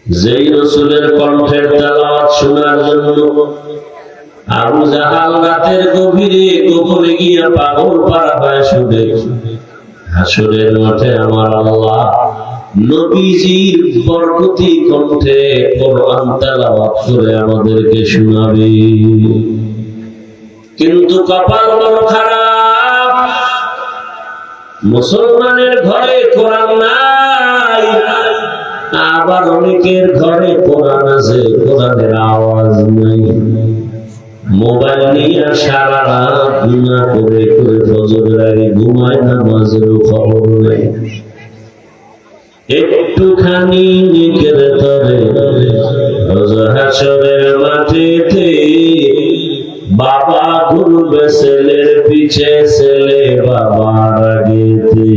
যেই রাসূলের কণ্ঠের তেলাওয়াত শোনার জন্য আবু জাহাল রাতের গভীরে গোপনে গিয়ে পাগল পারা হয় শুনে, হাসরের মাঠে আমার আল্লাহ নবীজির বরকতি কণ্ঠে কোরআন তেলাওয়াত করে আমাদেরকে শোনাবে। কিন্তু কপাল বড় খারাপ, মুসলমানের ঘরে কোরআন নাই, আবার অনেকের ঘরে কোরআন আছে, কোরআনের আওয়াজ নাই। মোবাইল নিয়ে সারা রাত গুনাহ করে করে ফজরের আগে ঘুমায়, নামাজেরও খবর নেই। একটুখানি নিকের তরে হাসরের মাটিতে বাবা ঘুরবে ছেলের পিছে, ছেলে বাবার আগেতে।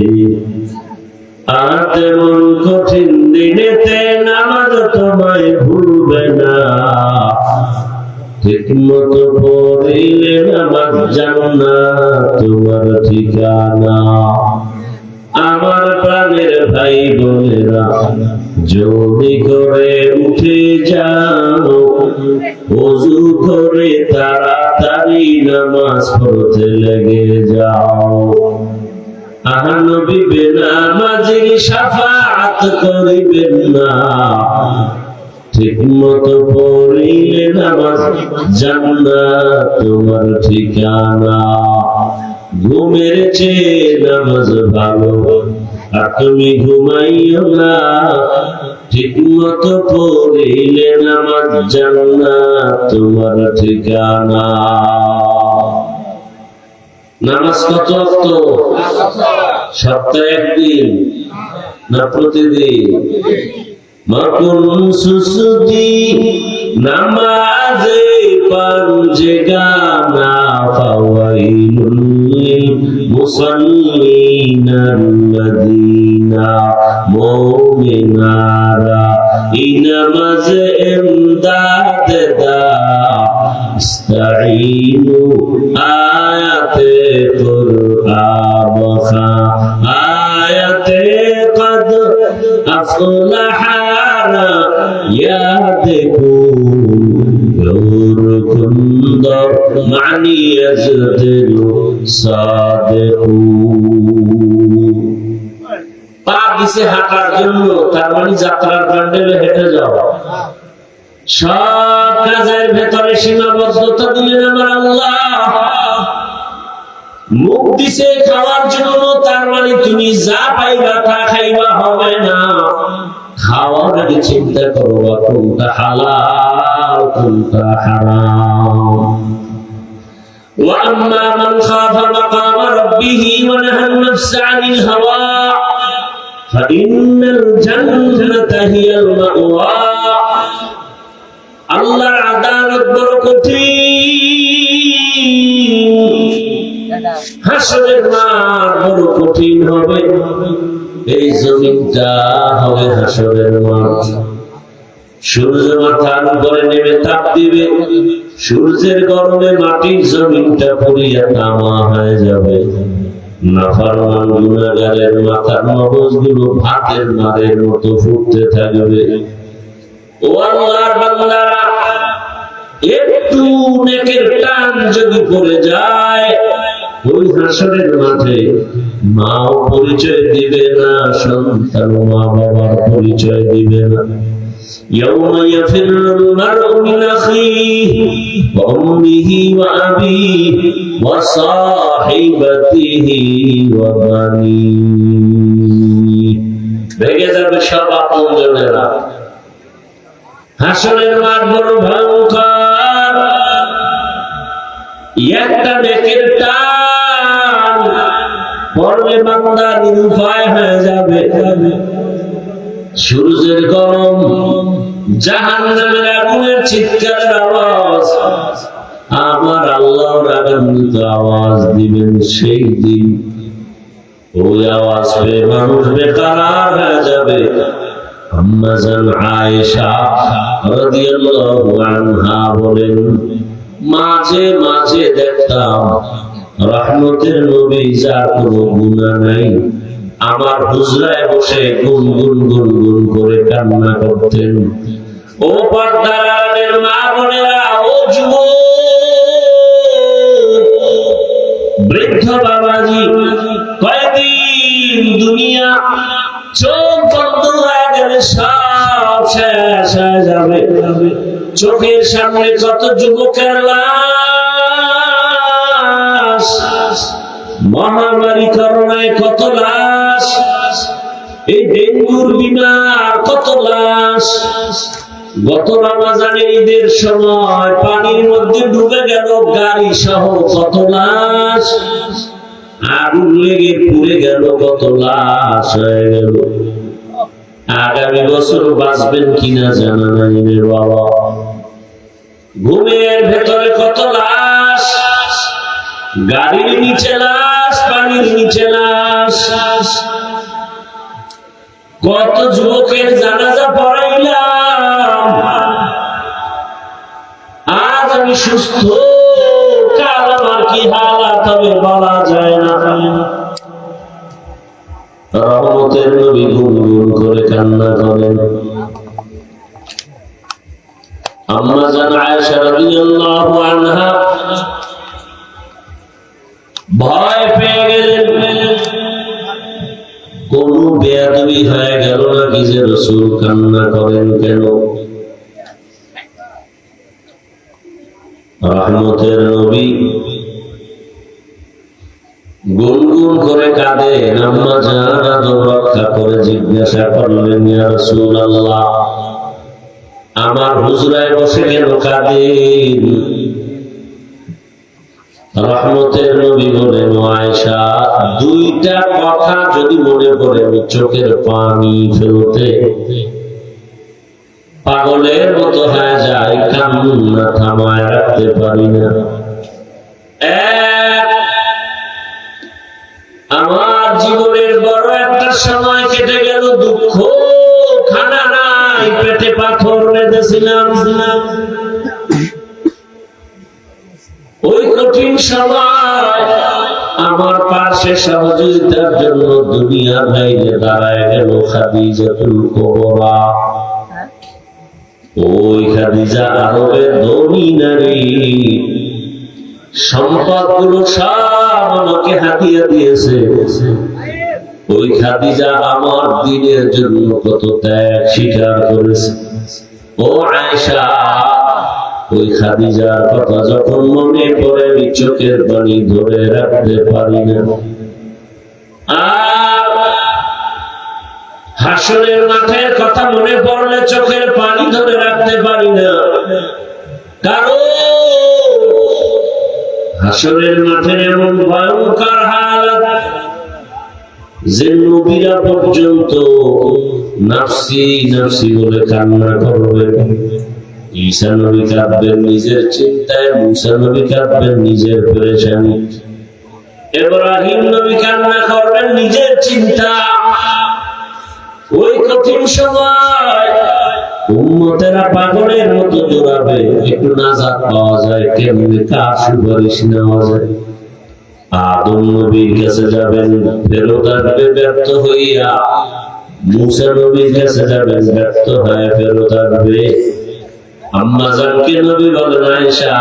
আর তেমন কঠিন দিনেতে নামাজ তোমায় ভুলবে না, ঠিক মতো পড়িলে নামাজ জান্নাত তোমার ঠিকানা। আমার প্রাণের ভাই বোনেরা, জলদি করে উঠে যাও, ওযু করে তাড়াতাড়ি নামাজ পড়তে লেগে যাও। আহা নবী বেনামাজির শাফাআত করিবেন না, ঠিক মতো পড়িলে নামাজ জান্নাত তোমার ঠিকানা। ঘুমের চেয়ে নামাজ ভালো, আর তুমি ঘুমাইও না, ঠিক মতো পড়িলে নামাজ জান্নাত তোমার ঠিকানা। নামাজ কত ওয়াক্ত? সপ্তাহে একদিন না প্রতিদিন? মাকুন সুসুদি নামাজে পাঞ্জেগানা, ফাওয়াইলুল মুসাল্লিনাল্লাযীনা মুমিনারা ইনামাজে ইমদাদ দা, ইস্তাঈনু আয়াতে কুরআন খা, আয়াতে কদ আফলাহা হাঁটার জন্য, তার মানে যাত্রার প্যান্ডেলে হেঁটে যাওয়া। সব কাজের ভেতরে সীমাবদ্ধতা দিলেন আমার আল্লাহ। মুখ দিছে খাওয়ার জন্য, তার মানে তুমি যা পাইবা তা খাইবা হবে না। খাওয়ার আগে চিন্তা করবা কোনটা হালাল কোনটা হারাম। وأما من خاف مقام ربه ونهى النفس عن الهوى فإن الجنة هي المأوى। আল্লাহর আদালত বড় কঠিন, হাসরের মাঠ বড় কঠিন হবে। এই জমিনটা হবে হাসরের মাঠ। সূর্য মাথার উপরে নেমে তাপ দিবে, সূর্যের গরমে মাটির জমিনটা পুড়িয়া তামা হয়ে যাবে। নাফরমান গুনাহগারের মাথার মগজগুলো ভাতের মারের মতো ফুটতে থাকবে। ও আল্লাহর বান্দারা, একটু নেকের টান যদি পড়ে যায়, ওই হাসরের মাঠে মাও পরিচয় দিবে না, সন্তান মা বাবার পরিচয় দিবে না। يوم يفر المرء من أخيه وأمه وأبيه وصاحبته وبنيه। ভেঙে যাবে সব আপনজনেরা। হাসরের মাঠ বড় ভয়ঙ্কর। একটা নেকের টান পড়লে বান্দা নিরুপায় হয়ে যাবে। সূর্যের গরম, জাহান্নামের আগুনের চিৎকারের আওয়াজ, আমার আল্লাহ রাগান্বিত আওয়াজ দিবেন সেই দিন। ওই আওয়াজ পেয়ে মানুষ বেকারার হয়ে যাবে। আম্মা জান আয়েশা রাদিয়াল্লাহু আনহা বলেন, মাঝে মাঝে দেখতাম রহমতের নবী যার কোনো গুনাহ নাই, আমার হুজরায় বসে গুনগুন গুনগুন করে কান্না করতেন। ও পর্দার আড়ালের মা বোনেরা, ও যুবক বৃদ্ধ বাবাজি, কয়দিন দুনিয়া চোখ বন্ধ হয়ে গেলে সব শেষ হয়ে যাবে। চোখের সামনে কত যুবকের লাশ, মহামারী করোনায় কত লাশ, এই ডেঙ্গুর বিমার কত লাশ। গত রমজানের ঈদের সময় পানির মধ্যে ডুবে গেল গাড়ি সহ কত লাশ, আগুন লেগে পুড়ে গেল কত লাশ হয়ে গেল। আগামী বছর বাঁচবেন কিনা জানা নাই রে বাবা। ঘুমের ভেতরে কত লাশ, গাড়ির নিচে লাশ, পানির নিচে লাশ। কত যুবকের জানাজা পড়াইলাম, আজ আমি সুস্থ, কাল আমার কি হালাত হবে বলা যায় না। রহমতের নবী গুনগুন করে কান্না করেন। আম্মা জান আয়েশা রাদিয়াল্লাহু আনহা ভয় পেয়ে গেলেন, কোন বেয়াদবি হয়ে গেল নাকি যে রাসূল কান্না করেন কেন? রহমতের নবী গুনগুন করে কাঁদেন। আম্মা জান আদব রক্ষা করে জিজ্ঞাসা করলেন, ইয়া রাসূলুল্লাহ, আমার হুজরায় বসে কেন কাঁদেন? রহমতের নবী বলেন, আয়েশা, দুইটা কথা যদি মনে পড়ে আমি চোখের পানি ফেলতে পাগলের মতো হয়ে যায়, কান্না থামায় রাখতে পারি না। আমার জীবনের বড় একটা সময় কেটে গেল, দুঃখ, খানা নাই, পেটে পাথর বেঁধেছিলাম। ওই কঠিন সময় আমার পাশে সহযোগিতার জন্য দুনিয়ার বাইরে দাঁড়ায় গেল খাদিজাতুল কুবরা। ওই খাদিজা আরবের ধনী নারী, সম্পদগুলো সব আমাকে হাতিয়ে দিয়েছে। ওই খাদিজা আমার দ্বীনের জন্য কত ত্যাগ স্বীকার করেছে। ও আয়েশা, ওই খাদিজার কথা যখন মনে পড়ে আমি চোখের পানি ধরে রাখতে পারি না। আর হাসরের মাঠের কথা মনে পড়লে চোখের পানি ধরে রাখতে পারি না, কারণ হাসরের মাঠের এমন ভয়ঙ্কর হালাত যে নবীরা পর্যন্ত নাফসি নাফসি বলে কান্না করবে। ঈসা নবী কাঁদবেন নিজের চিন্তায়, মুসা নবী কাঁদবেন নিজের পেরেশানি, ইব্রাহিম নবী কান্না করবেন নিজের চিন্তা। ওই কঠিন সময় উম্মতেরা পাগলের মতো দৌড়াবে, একটু নাজাত পাওয়া যায় কেমনে, কার সুপারিশ নেওয়া যায়? আদম নবীর কাছে যাবেন, ফেরত আসবে ব্যর্থ হইয়া। মুসা নবীর কাছে যাবেন, ব্যর্থ হয়ে ফেরত আসবে। আম্মা জানকে নবী বলেন, আয়েশা,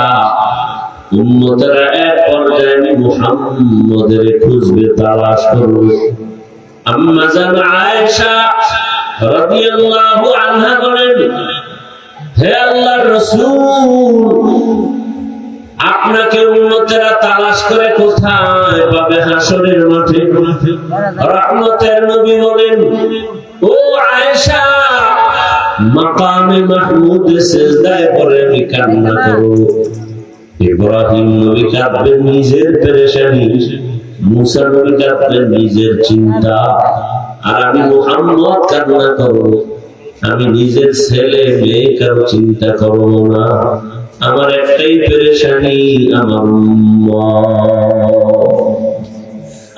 উম্মতেরা এক পর্যায়ে মুহাম্মদের খুঁজবে, তালাশ করবে। আম্মা জান আয়েশা রাদিয়াল্লাহু আনহা বলেন, হে আল্লাহর রাসূল, আপনাকে উম্মতেরা তালাশ করে কোথায় পাবে? হাসরের মাঠে। রহমতের নবী বলেন, ও আয়েশা, মাকামে মাহমুদে সিজদায় পড়ে আমি কান্না করব। ইব্রাহিম নবী কাঁদবেন নিজের পেরেশানি, মুসা নবী কাঁদবেন নিজের চিন্তা, আর আমি মুহাম্মদ কান্না করব। আমি নিজের ছেলে মেয়ে কারো চিন্তা করব না, আমার একটাই পেরেশানি,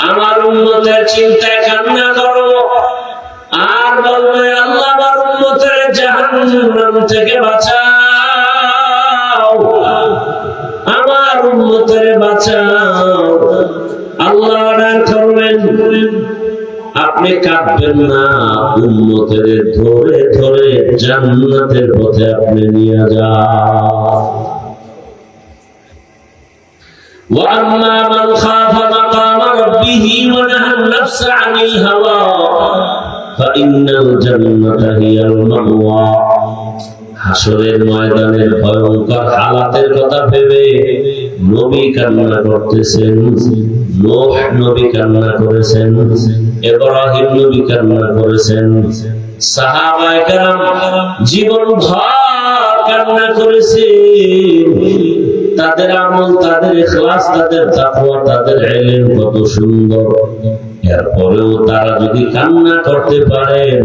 আমার উম্মতের চিন্তায় কান্না করব। আর বলবে, আল্লাহ আমার উম্মতের জাহান্নাম থেকে বাঁচাও, আমার উম্মতের বাঁচাও। আল্লাহ অর্ডার করবেন, আপনি কাঁদবেন না, উম্মতের ধরে ধরে জান্নাতের পথে আপনি নিয়ে যান। وأما من خاف مقام ربه ونهى النفس عن الهوى فإن الجنة هي المأوى। হাসরের ময়দানের ভয়ঙ্কর হালাতের কথা ভেবে নবী কান্না করতেছেন, নূহ নবী কান্না করেছেন, ইব্রাহিম নবী কান্না করেছেন, সাহাবায়ে কেরাম জীবন ভর কান্না করেছেন। তাদের আমল, তাদের ইখলাস, তাদের তাকওয়া, তাদের ইলম কত সুন্দর। এরপরেও তারা যদি কান্না করতে পারেন,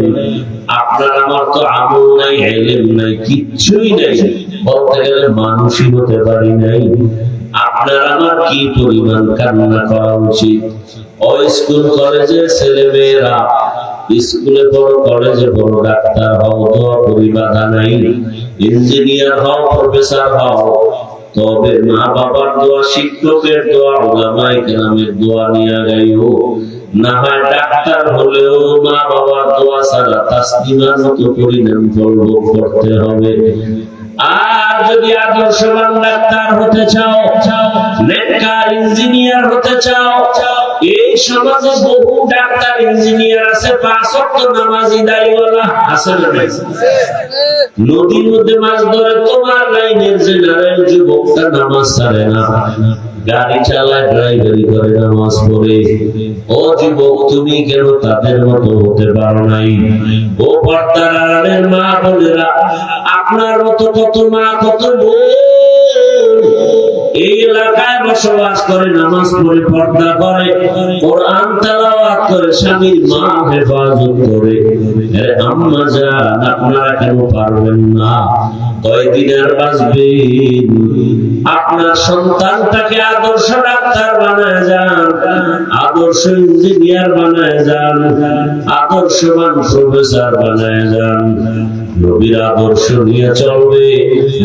আপনার আমার তো আমল নাই, ইলম নাই, কিচ্ছুই নাই, বলতে গেলে মানুষই হতে পারি নাই, আপনার আমার কি পরিমাণ কান্না করা উচিত। ও স্কুল কলেজের ছেলে মেয়েরা, স্কুলে পড়ো, কলেজে পড়ো, ডাক্তার হও, দোয়া করি, বাধা নাই, ইঞ্জিনিয়ার হও, প্রফেসর হও, তবে মা বাবার দোয়া, শিক্ষকের দোয়া, উলামায়ে কেরামের দোয়া নিয়ে গাইও। না হয় ডাক্তার হলেও মা বাবার দোয়া ছাড়া তাসলিমার মতো পরিণাম ভোগ করতে হবে। আর যদি আদর্শবান ডাক্তার হতে চাও, নেককার ইঞ্জিনিয়ার হতে চাও, এই সমাজে বহু ডাক্তার ইঞ্জিনিয়ার আছে, 5 ওয়াক্ত নামাজি দাড়িওয়ালা আছে না নাই? নদীর মধ্যে মাছ ধরে তোমার লাইনের জেনারেল যুবকটা নামাজ ছাড়ে না, গাড়ি চালায়, ড্রাইভারি করে, নামাজ পড়ে। ও যুবক, তুমি কেন তাদের মতো হতে পারো নাই? ও পর্দার আড়ালের মা বোনেরা, আপনার মতো কত মা, কত বোন এই এলাকায় বসবাস করে, নামাজ পড়ে, পর্দা করে, কোরআন তেলাওয়াত করে, স্বামীর মা হেফাজত করে। আম্মা জান, আপনারা কেন পারবেন না? কয়দিন আর বাঁচবেন? আপনার সন্তানটাকে আদর্শ ডাক্তার বানায় যান, আদর্শ ইঞ্জিনিয়ার বানায় যান, আদর্শবান প্রফেসর বানায় যান। নবীর আদর্শ নিয়ে চলবে,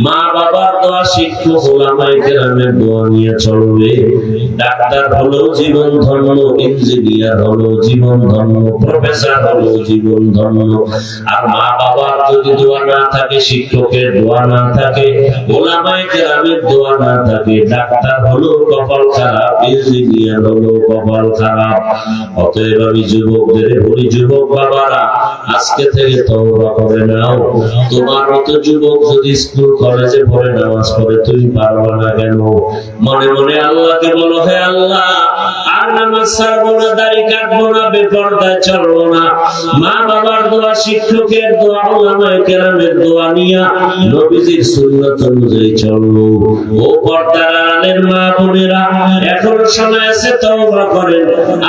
মা বাবার দোয়া, শিক্ষক ওলামায়ে কেরামের দোয়া নিয়ে চলবে। ডাক্তার হলো জীবন ধন্য, ইঞ্জিনিয়ার হলো জীবন ধন্য, প্রফেসর হলো জীবন ধন্য। আর মা বাবার যদি দোয়া না থাকে, শিক্ষকের দোয়া না থাকে, ওলামায়ে কেরামের দোয়া না থাকে, ডাক্তার হলো কপাল খারাপ, ইঞ্জিনিয়ার হলো কপাল খারাপ। অতএব আমি যুবকদের বলি, যুবক বাবারা, আজকে থেকে তওবা করে নাও। তোমার মতো যুবক যদি স্কুল কলেজে পড়ে, নামাজ পড়ে, তুমি পারবা না কেন? মনে মনে আল্লাহকে বলো, হে আল্লাহ, আর নামাজ ছাড়বো না, দাড়ি কাটবো না, বেপরদায় চলবো না। মা বাবার দোয়া, শিক্ষকের দোয়া, উলামায়ে কেরামের দোয়া নিয়া নবীজির সুন্নাত অনুযায়ী চলবো। ও পর্দার আড়ালের মা বোনেরা, এখনো সময় আছে, তওবা করেন।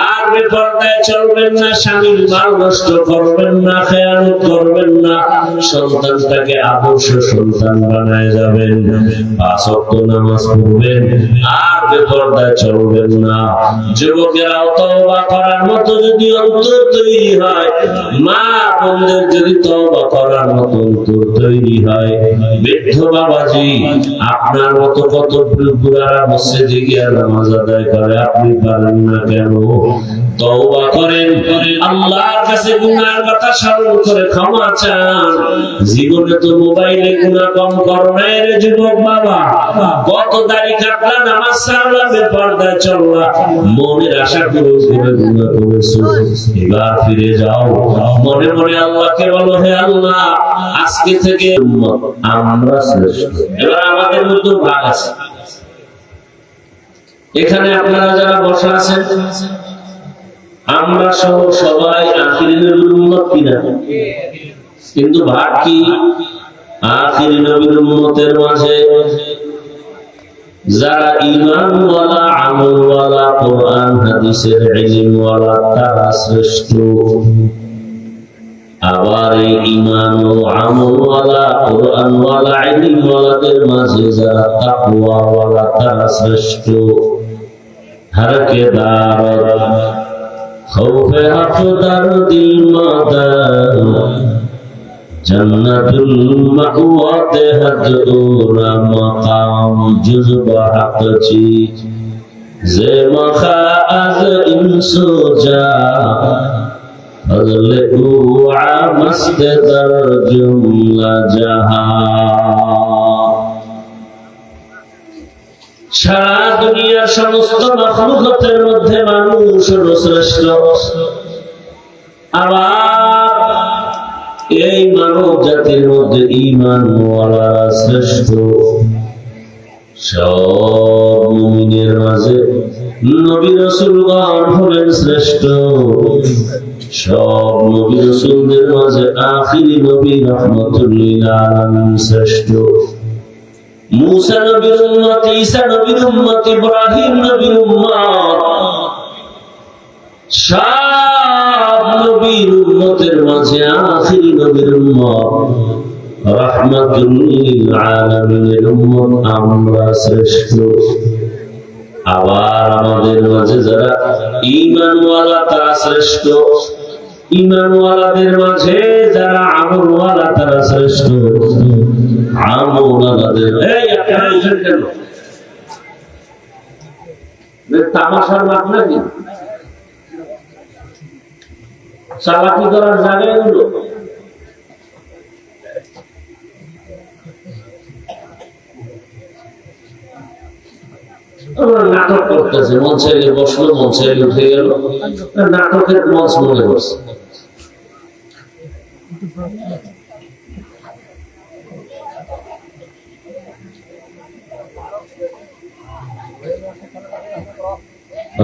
আর বেপরদায় চলবেন না, স্বামীর মাল নষ্ট করবেন না, খেয়ানত করবেন না, সন্তানটাকে আদর্শ সন্তান বানায় যাবেন। 5 ওয়াক্ত নামাজ পড়বেন, আর বেপরদায় চলবেন না। যুবকেরাও তওবা করার মতো যদি অন্তর তৈরি হয়, মা বোনদের যদি তওবা করার মতো অন্তর তৈরি হয়, বৃদ্ধ বাবাজি, আপনার মতো কত বুড়ারা মসজিদে গিয়ে নামাজ আদায় করে, আপনি পারেন না কেন? তওবা করেন, আল্লাহর কাছে গুনাহের কথা স্মরণ করে ক্ষমা চান। জীবনে তো মোবাইলে গুনাহ কম করো না রে যুবক বাবা। কত দাড়ি কাটলা, নামাজ ছাড়লা, বেপরদায় চললা, মনের আশা করে গুনাহ করেছো। এবার ফিরে যাও, মনে মনে আল্লাহকে বলো, হে আল্লাহ, আজকে থেকে আমরা শ্রেষ্ঠ। এবার আমাদের মধ্যে ভাগ আছে। এখানে আপনারা যারা বসে আছেন, আমরা সহ সবাই আখিরি নবীর উম্মত কিনা? কিন্তু ভাগ কি? আখিরি নবীর উম্মতের মাঝে যারা ঈমান ওয়ালা, আমল ওয়ালা, কোরআন হাদিসের ইলম ওয়ালা, তারা শ্রেষ্ঠ। আবার এই ঈমান ও আমল ওয়ালা, কোরআন ওয়ালা, ইলম ওয়ালাদের মাঝে যারা তাকওয়া ওয়ালা, তারা শ্রেষ্ঠ। हर के दार खौफे अफदर दिल मदर जन्नतुल मअवा देहदूरा मकाम जुज़बा हक़ची जे मखा az insuja ফজলে উআ মস্ত দর জুমলা জাহান। সারা দুনিয়ার সমস্ত মাখলুকাতের মধ্যে মানুষ হলো শ্রেষ্ঠ। আবার এই মানব জাতির মধ্যে ঈমানওয়ালারা শ্রেষ্ঠ। সব মুমিনের মাঝে নবী রাসূলগণ হলেন শ্রেষ্ঠ। সব নবী রাসূলদের মাঝে আখিরি নবী রাহমাতুল লিল আলামিন শ্রেষ্ঠ। मूसा नबीर उम्मत, ईसा नबीर उम्मत, इब्राहिम नबीर उम्मत, सब नबीर उम्मतेर माझे आखिरी नबीर उम्मत रहमतुल लिल आलामीनेर उम्मत आमरा श्रेष्ठ। आबार आमादेर माझे जारा ईमानওয়ালা तारा श्रेष्ठ। ईमानওয়ালাদের মাঝে যারা আমলওয়ালা তারা শ্রেষ্ঠ। আমলওয়ালাদের এই আপনারা বুঝেন কেন? তামাশার মাঠ নাকি? চালাকি করার জায়গা এগুলো? নাটক করতেছে, মঞ্চে বসলো, মঞ্চে উঠে গেল, নাটকের মঞ্চ মনে করছে।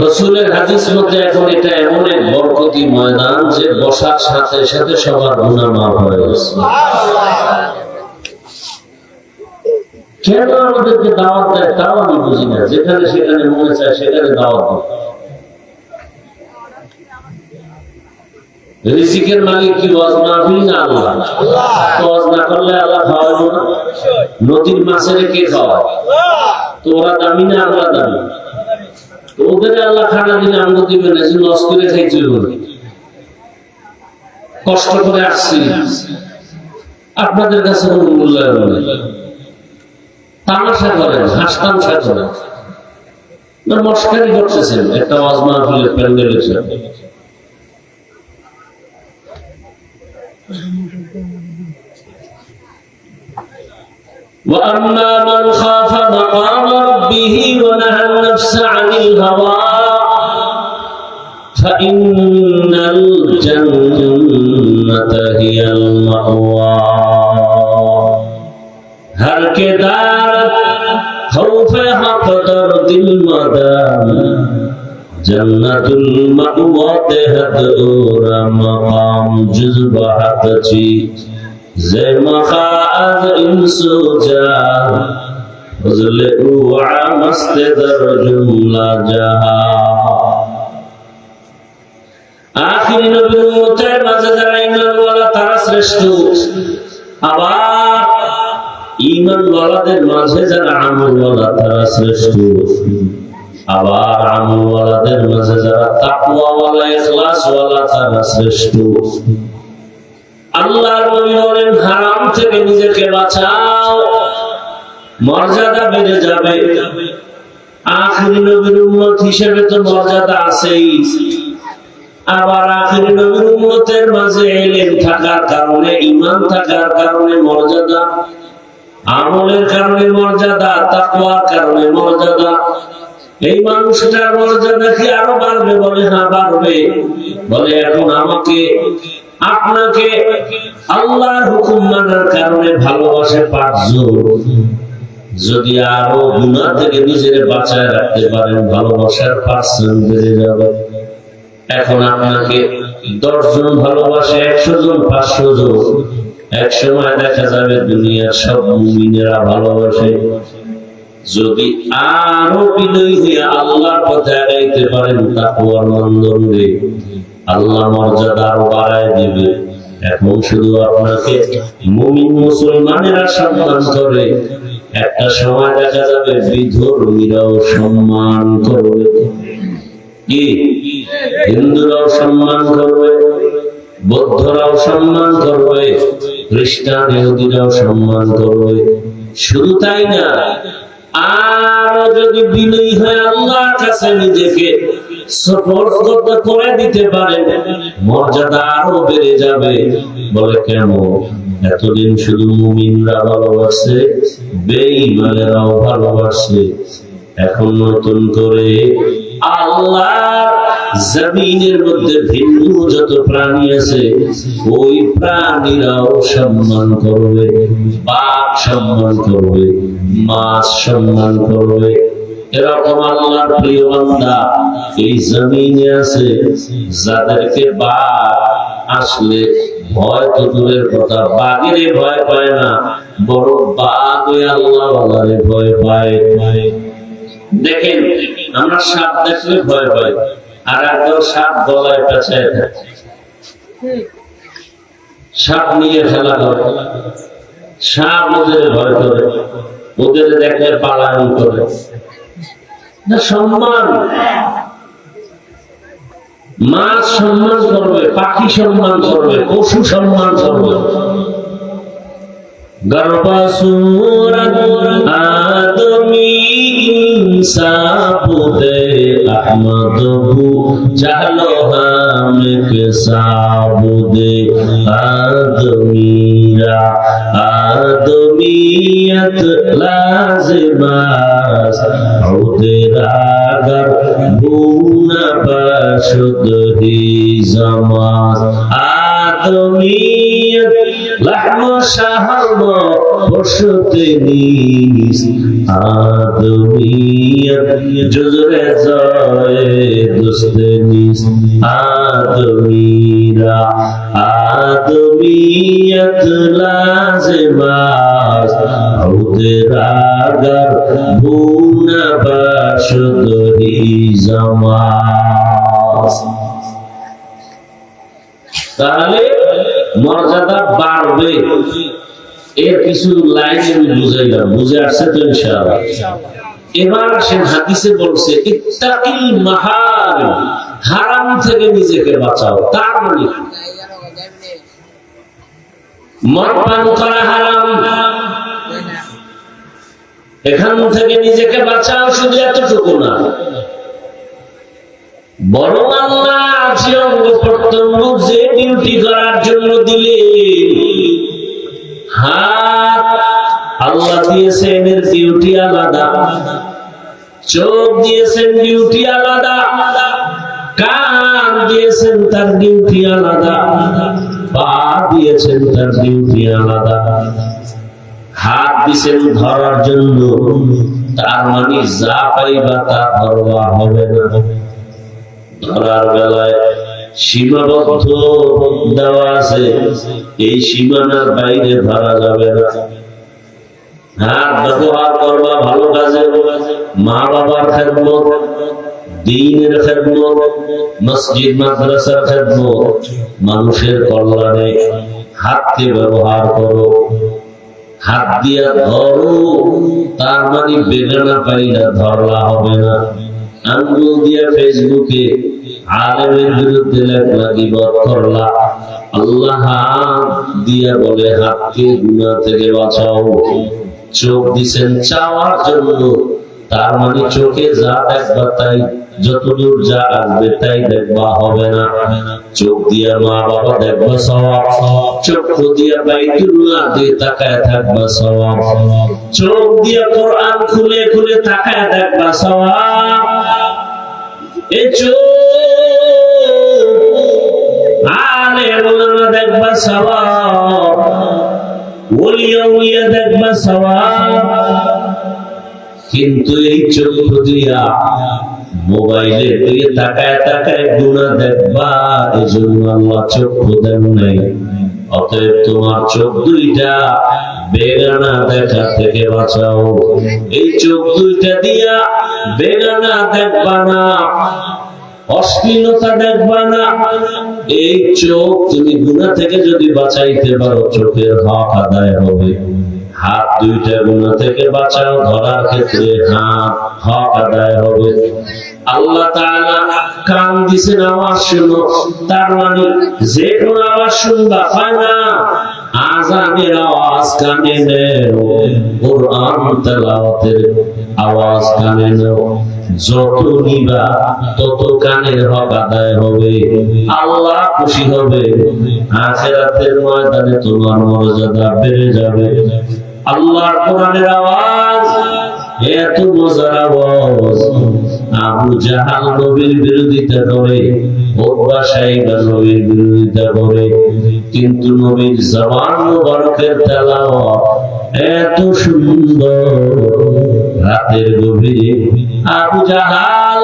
রাসূলের হাদিস মতে এখন এটা এমন এক বরকতি ময়দান যে বসার সাথে সাথে সবার গুনাহ মাফ হয়ে গেছে। কেন আমাদেরকে দাওয়াত দেয় তাও আমি বুঝি না। যেখানে সেখানে মনে চায় সেখানে দাওয়াত দেয়। রিজিকের মালিক কি ওয়াজ মাহফিল না আল্লাহ? ওয়াজ না করলে আল্লাহ খাওয়াবো না? নদীর মাছের কে খাওয়ায়? তো ওরা দামি না আল্লাহ দামি? ওদের আল্লাহ খানা দিলে আমরা দিবে না, লস করে খাইতে হবে। কষ্ট করে আসছি, আপনাদের কাছে কোনো মূল্যায়ন নেই। তামাশা করেন, হাসতামশা করেন, মস্কারি করতেছেন একটা ওয়াজ মাহফিলের প্যান্ডেলের সাথে। وأما من خاف مقام ربه ونهى النفس عن الهوى فإن الجنة هي المأوى هر کے دار خوف حق درد المدام جنت المأوى دہد اور مقام جذب حق چی زي مخاذ انسو جا فضل اوعى مستدر جملہ جہا آخری نبی امتر مزدر ایمان والا তারা শ্রেষ্ঠ। আবার ঈমান ওয়ালাদের মাঝে যারা আমল ওয়ালা তারা শ্রেষ্ঠ। আবার আমল ওয়ালাদের মাঝে যারা তাকওয়া ওয়ালা ইখলাস ওয়ালা তারা শ্রেষ্ঠ। আল্লাহর নবী বলেন হারাম থেকে নিজেকে বাঁচাও, মর্যাদা বেড়ে যাবে। আখিরি নবীর উম্মত হিসেবে তো মর্যাদা আছেই। আবার আখিরি নবীর উম্মতের মাঝে ইলম থাকার কারণে, ঈমান থাকার কারণে মর্যাদা, আমলের কারণে মর্যাদা, তাকওয়ার কারণে মর্যাদা। এই মানুষটার মর্যাদা কি আরো বাড়বে? বলে হ্যাঁ বাড়বে। বলে এখন আমাকে আপনাকে আল্লাহর হুকুম মানার কারণে ভালোবাসে 5 জন, যদি আরো গুনাহ থেকে নিজেকে বাঁচায় রাখতে পারেন ভালোবাসার 5% বেড়ে যাবে। এখন আপনাকে 10 জন ভালোবাসে 100 জন 500 জন, এক সময় দেখা যাবে দুনিয়ার সব মুমিনেরা ভালোবাসে। যদি আরো বিনয়ী হয়ে আল্লাহর পথে আগাইতে পারেন তাকওয়ার মানদণ্ডে, আল্লাহ মর্যাদা আরো বাড়ায় দিবে। এখন শুধু আপনাকে মুমিন মুসলমানেরা সম্মান করে, একটা সময় দেখা যাবে বিধর্মীরাও সম্মান করবে, কি হিন্দুরাও সম্মান করবে, বৌদ্ধরাও সম্মান করবে, খ্রিস্টান ইহুদিরাও সম্মান করবে। শুধু তাই না, আর যদি বিনয়ী হয়ে আল্লাহর কাছে নিজেকে সাপোর্ট করে দিতে পারেন, মর্যাদা আরো বেড়ে যাবে। বলে কেন? এতদিন শুধু মুমিনরা ভালোবাসে, বেঈমানেরাও ভালোবাসে, এখন নতুন করে আল্লাহ জমিনের মধ্যে ভিন্ন যত প্রাণী আছে ওই প্রাণীরাও সম্মান করবে, বাঘ সম্মান করবে, মাছ সম্মান করবে। এরকম আল্লাহর প্রিয় বান্দা এই জমিনে আছে, যাদেরকে বাঘ আসলে ভয় তো দূরের কথা, বাঘের ভয় পায় না, বরং বাঘ ওই আল্লাহ ওয়ালারে ভয় পায়। দেখেন, আমরা সাপ দেখলে ভয় পাই, আর একদম সাপ গলায় পেঁচায় থাকে, সাপ নিয়ে খেলা করে, সাপ ওদের ভয় করে, ওদের দেখলে পালায়ন করে। সম্মান, মাছ সম্মান করবে, পাখি সম্মান করবে, পশু সম্মান করবে। গর্বাসুরত আদমি ইনসাবুদে আহমদহু জাহলো হামকে সাবুদে আদমিরা আদমিয়ত লাজিমাস উদরাগর বুনা বশুদ হি জামাস আদমিয়ত লাহম শাহম বশুতে নিস আদমিয়ত জুজরে জয়ে দুস্তে নিস আদমিরা আদমিয়ত লাজিমাস উদরাগর বুনা বশুদ হি জামাস। তাহলে মর্যাদা বাড়বে। এর কিছু লাইন আমি বুঝাইলাম, বুঝে আসছে তো ইনশাআল্লাহ। এবার সে হাদিসে বলছে ইত্তাকিল মাহারিম, হারাম থেকে নিজেকে বাঁচাও। তার মানে মদ পান করা হারাম, এখান থেকে নিজেকে বাঁচাও। শুধু এতটুকু না, বরং আল্লাহ যে অঙ্গ প্রত্যঙ্গ যে ডিউটি করার জন্য দিলে, হাত আল্লাহ দিয়েছেন, এর ডিউটি আলাদা, চোখ দিয়েছেন ডিউটি আলাদা, কান দিয়েছেন তার ডিউটি আলাদা, পা দিয়েছেন তার ডিউটি আলাদা। হাত দিয়েছেন ধরার জন্য, তার মানে যা পাইবা তা ধরবা হবে না। ধরার বেলায় সীমাবদ্ধ দেওয়া আছে, এই সীমানার বাইরে ধরা যাবে না। হাত ব্যবহার করবা ভালো কাজে, মা বাবার খেদমত, দ্বীনের খেদমত, মসজিদ মাদ্রাসার খেদমত, মানুষের কল্যাণে হাতকে ব্যবহার করো। হাত দিয়া ধরো, তার মানে বেগানা পাইলা ধরলা হবে না। আঙ্গুল দিয়া ফেসবুকে আলেমের বিরুদ্ধে লেখলা, গীবত করলা, আল্লাহ হাত দিয়া বলে হাতকে গুনাহ থেকে বাঁচাও। চোখ দিছেন চাওয়ার জন্য, তার মানে চোখে যা দেখবা তাই, যতদূর যা আসবে তাই দেখবা হবে না। চোখ দিয়া মা বাবা দেখবা সওয়াব, চক্ষু দিয়া বাইতুল্লাহ দিয়ে তাকায় থাকবা সওয়াব, চোখ দিয়া কোরআন খুলে খুলে তাকায় দেখবা সওয়াব। এ চোখ আলেম ওলামা দেখবা সওয়াব, ওলি আউলিয়া দেখবা সওয়াব। কিন্তু এই চক্ষু দিয়া মোবাইলের দিকে তাকায় তাকায় গুনাহ দেখবা, এজন্য আল্লাহ চক্ষু দেন নাই। অতএব তোমার চোখ দুইটা বেগানা দেখা থেকে বাঁচাও। এই চোখ দুইটা দিয়া বেগানা দেখবা না, অশ্লীলতা দেখবা না। এই চোখ তুমি গুনাহ থেকে যদি বাঁচাইতে পারো, চোখের হক আদায় হবে। হাত দুইটা গুনাহ থেকে বাঁচাও, ধরার ক্ষেত্রে হাত হক আদায় হবে। আল্লাহ তাআলা কান দিছেন আওয়াজ শুনো, তার মানে যে কোনো আওয়াজ শুনবা, হয় না আযানের আওয়াজ কানে নেও, কোরআন তেলাওয়াতের আওয়াজ কানে নেও। যত নিবা তত কানের হক আদায় হবে, আল্লাহ খুশি হবে, আখিরাতের ময়দানে তোমার মর্যাদা বেড়ে যাবে। আল্লাহর কোরআনের আওয়াজ এত মজার আওয়াজ। আবু জাহাল নবীর বিরোধিতা করে, উতবা সাইবা নবীর বিরোধিতা করে, কিন্তু নবীর জবান মুবারকের তেলাওয়াত এত সুন্দর। রাতের গভীরে আবু জাহাল,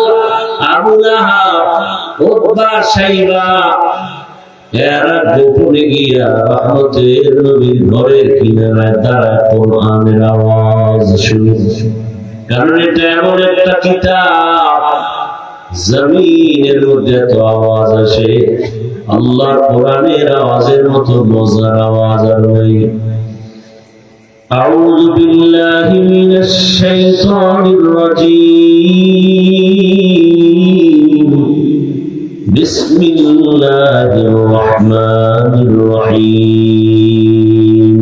আবু লাহাব, উতবা সাইবা এরা গোপনে গিয়া রহমতের নবীর ঘরের কিনারায় দাঁড়ায় কোরআনের আওয়াজ শুনে। কারণ এটা এমন একটা কিতাব, জমিনের মধ্যে এত আওয়াজ আসে, আল্লাহর কোরআনের আওয়াজের মতো মজার আওয়াজ আর নাই। আউযু বিল্লাহি মিনাশ শাইতানির রাজীম। বিসমিল্লাহির রহমানির রহিম।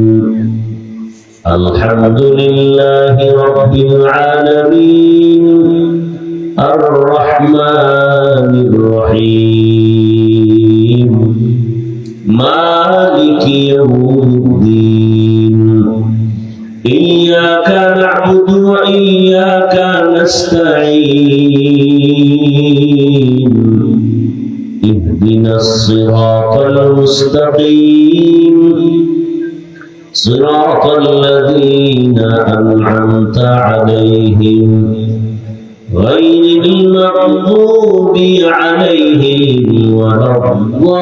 আলহামদুলিল্লাহি রাব্বিল আলামিন। আর রহমানির রহিম। মালিকি ইয়াউমিদ্দিন। إياك نعبد وإياك نستعين. اهدنا الصراط المستقيم. صراط الذين أنعمت عليهم غير المغضوب عليهم ولا الضالين.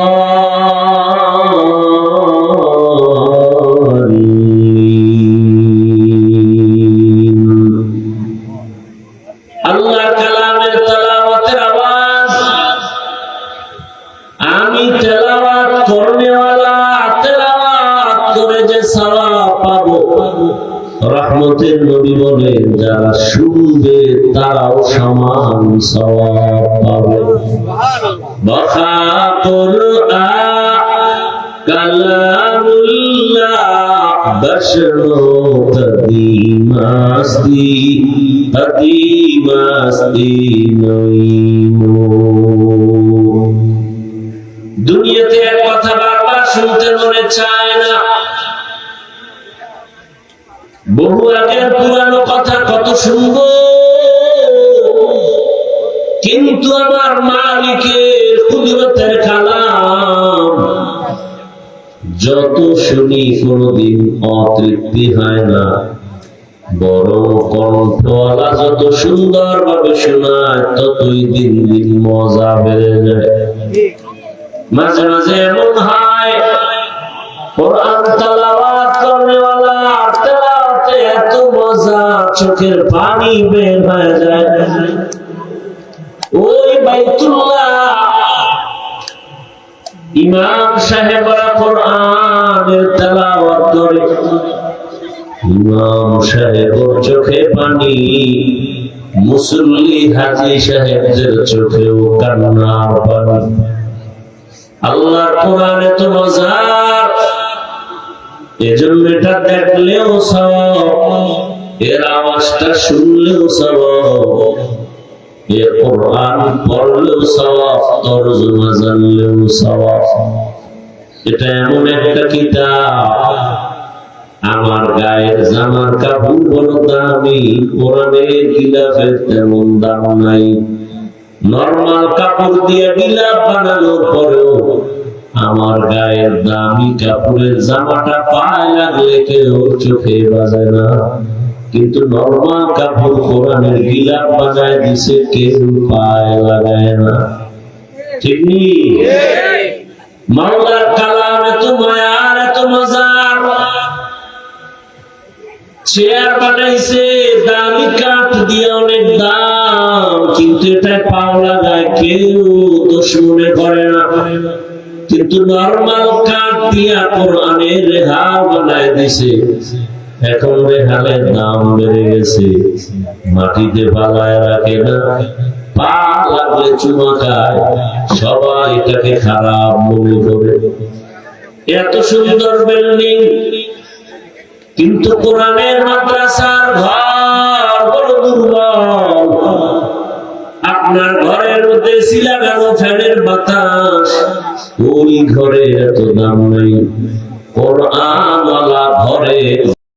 আল্লাহর কালামের তেলাওয়াতের আওয়াজ, আমি তেলাওয়াত করনেওয়ালা তেলাওয়াত করে যে সওয়াব পাবো, রহমতের নবী বলেন যারা শুনবে তারাও সমান সওয়াব পাবে। বাখা কুরআন কালামুল্লাহ বশরো কদিমাস্তি কদিমাস্তি নইমো। দুনিয়াতে এক কথা বারবার শুনতে মনে চায় না। বহু আগের পুরানো কথা কত সুন্দর, কিন্তু আমার মালিকের কুদরতের কালাম যত শুনি কোনদিন অতৃপ্তি হয় না, বরং কণ্ঠওয়ালা যত সুন্দর ভাবে শোনায় ততই দিন দিন মজা বেড়ে যায়। মাঝে মাঝে এমন হয় কোরআন তেলাওয়াত করনেওয়ালা তেলাওয়াতে এত মজা, চোখের পানি বের হয়ে যায়। ওই বাইতুল্লাহ ইমাম সাহেবরা কোরআনের তেলাওয়াত করে, ইমাম সাহেবের চোখে পানি, মুসল্লি হাজী সাহেবদের চোখেও কান্নার পানি। আল্লাহর কোরআনে তো মজার, এজন্য এটা দেখলেও সওয়াব, এর আওয়াজটা শুনলেও সওয়াব, এর কোরআন পড়লেও সওয়াব, তরজমা জানলেও সওয়াব। এটা এমন একটা কিতাব, আমার গায়ের জামার কাপড় বড় দামি, কোরআনের গিলাফের তেমন দাম নাই। নরমাল কাপড় দিয়ে গিলাফ বানানোর পরেও আমার গায়ের দামি কাপড়ের জামাটা পায়ে লাগলে কেউ চোখে বাজে না, কিন্তু নরমাল কাপড় কোরআনের গিলাফ বানায় দিছে, কেউ পায়ে লাগায় না। ঠিক নেই? মাওলার কালাম এত মায়ার, এত মজার। চেয়ার বানাইছে দামি কাঠ দিয়ে, অনেক দাম, কিন্তু এটা পাও লাগায় কেউ দোষ মনে করে না। কিন্তু নরমাল কাঠ দিয়া কোরআনের রেহাল বানায় দিছে। এখন রেহালের দাম বেড়ে গেছে, মাটিতে পালায় রাখে না, পা লাগলে চুমা খায়, সবাই এটাকে খারাপ মনে করে। এত সুন্দর বিল্ডিং, কিন্তু কোরআনের মাদ্রাসার ঘর বড় দুর্বল। আপনার ঘরের মধ্যে এসি লাগানো, ফ্যানের বাতাস, ওই ঘরে এত দাম নাই। কোরআনওয়ালা ঘরে